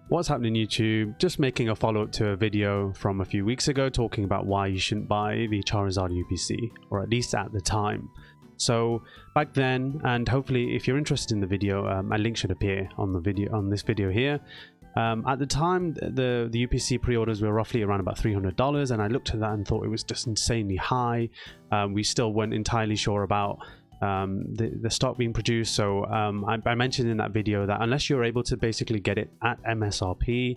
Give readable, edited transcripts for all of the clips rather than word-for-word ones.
What's happening YouTube? Just making a follow-up to a video from a few weeks ago talking about why you shouldn't buy the Chariazrd UPC, or at least at the time. So back then, and hopefully if you're interested in the video, a link should appear on the video, on this video here. At the time, the UPC pre-orders were roughly around about $300, and I looked at that and thought it was just insanely high. We still weren't entirely sure about the stock being produced, so I mentioned in that video that unless you're able to basically get it at MSRP,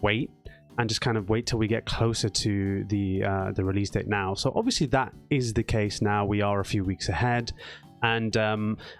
wait and just kind of wait till we get closer to the release date now. So obviously that is the case now. We are a few weeks ahead, and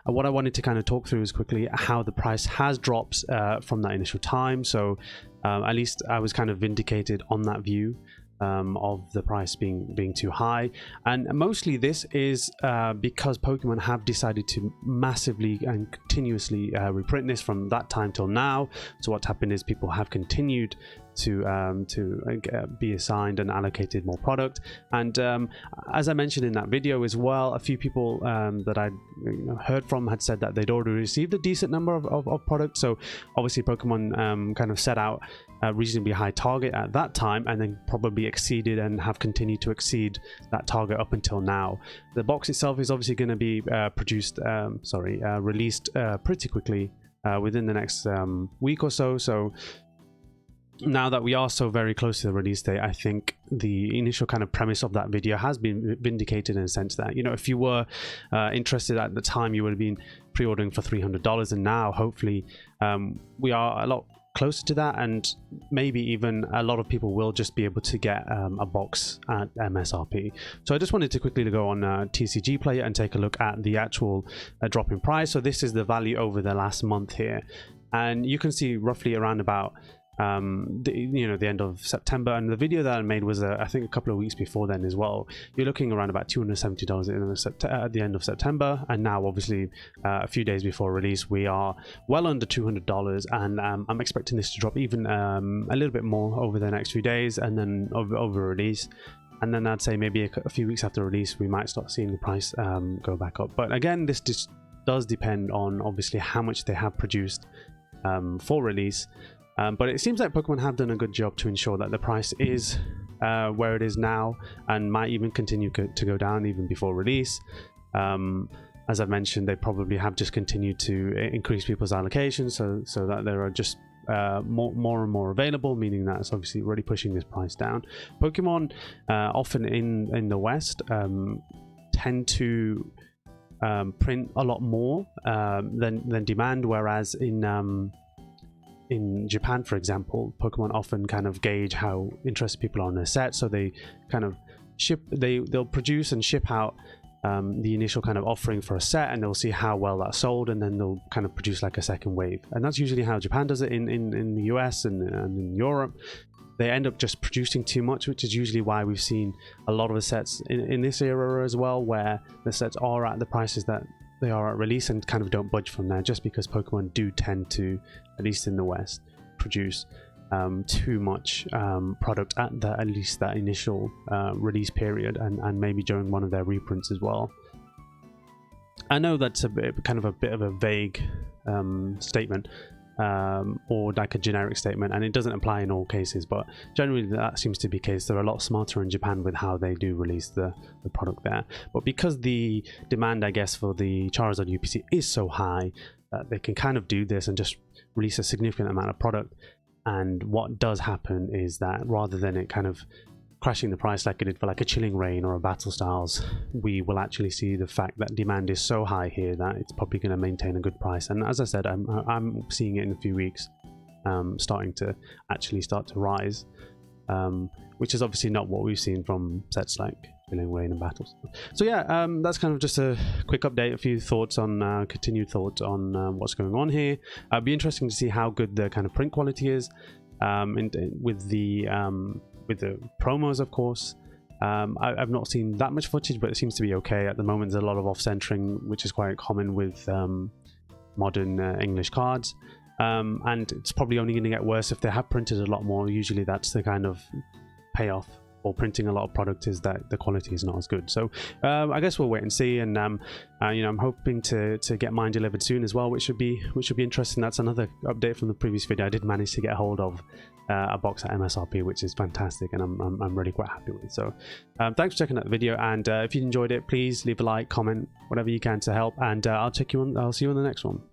what I wanted to kind of talk through is quickly how the price has dropped from that initial time. So at least I was kind of vindicated on that view of the price being too high, and mostly this is because Pokemon have decided to massively and continuously reprint this from that time till now. So what's happened is people have continued to be assigned and allocated more product, and as I mentioned in that video as well, a few people that I heard from had said that they'd already received a decent number of products. So obviously Pokemon kind of set out a reasonably high target at that time, and then probably exceeded and have continued to exceed that target up until now. The box itself is obviously going to be released pretty quickly within the next week or so. So now that we are so very close to the release date, I think the initial kind of premise of that video has been vindicated in a sense that, you know, if you were interested at the time, you would have been pre-ordering for $300, and now hopefully we are a lot closer to that, and maybe even a lot of people will just be able to get a box at MSRP. So I just wanted to quickly go on TCG Player and take a look at the actual drop in price. So this is the value over the last month here, and you can see roughly around about the end of September, and the video that I made was I think a couple of weeks before then as well. You're looking around about $270 at the end of September, and now obviously a few days before release we are well under $200, and I'm expecting this to drop even a little bit more over the next few days, and then over release, and then I'd say maybe a few weeks after release we might start seeing the price go back up. But again, this just does depend on obviously how much they have produced for release. But it seems like Pokemon have done a good job to ensure that the price is where it is now, and might even continue to go down even before release. As I've mentioned, they probably have just continued to increase people's allocations so that there are just more and more available, meaning that it's obviously really pushing this price down. Pokemon often in the West tend to print a lot more than demand, whereas in Japan, for example, Pokemon often kind of gauge how interested people are in a set, so they kind of they'll produce and ship out the initial kind of offering for a set, and they'll see how well that sold, and then they'll kind of produce like a second wave. And that's usually how Japan does it. In the US and in Europe, they end up just producing too much, which is usually why we've seen a lot of the sets in this era as well, where the sets are at the prices that they are at release and kind of don't budge from there, just because Pokemon do tend to, at least in the West, produce too much product at least that initial release period, and maybe during one of their reprints as well. I know that's a bit of a vague statement, or like a generic statement, and it doesn't apply in all cases, but generally that seems to be the case. They're a lot smarter in Japan with how they do release the product there, but because the demand, I guess, for the Charizard UPC is so high, they can kind of do this and just release a significant amount of product. And what does happen is that rather than it kind of crashing the price like it did for like a Chilling Reign or a Battle Styles, we will actually see the fact that demand is so high here that it's probably going to maintain a good price. And as I said, I'm seeing it in a few weeks starting to rise, which is obviously not what we've seen from sets like Chilling Reign and Battles. So yeah, that's kind of just a quick update, a few thoughts on continued thoughts on what's going on here. It'd be interesting to see how good the kind of print quality is with the promos, of course. I've not seen that much footage, but it seems to be okay at the moment. There's a lot of off-centering, which is quite common with modern English cards, and it's probably only going to get worse if they have printed a lot more. Usually that's the kind of payoff or printing a lot of product is that the quality is not as good. So I guess we'll wait and see, and you know, I'm hoping to get mine delivered soon as well, which should be interesting. That's another update from the previous video. I did manage to get a hold of a box at MSRP, which is fantastic, and I'm really quite happy with. So thanks for checking out the video, and if you enjoyed it, please leave a like, comment, whatever you can to help, and I'll see you on the next one.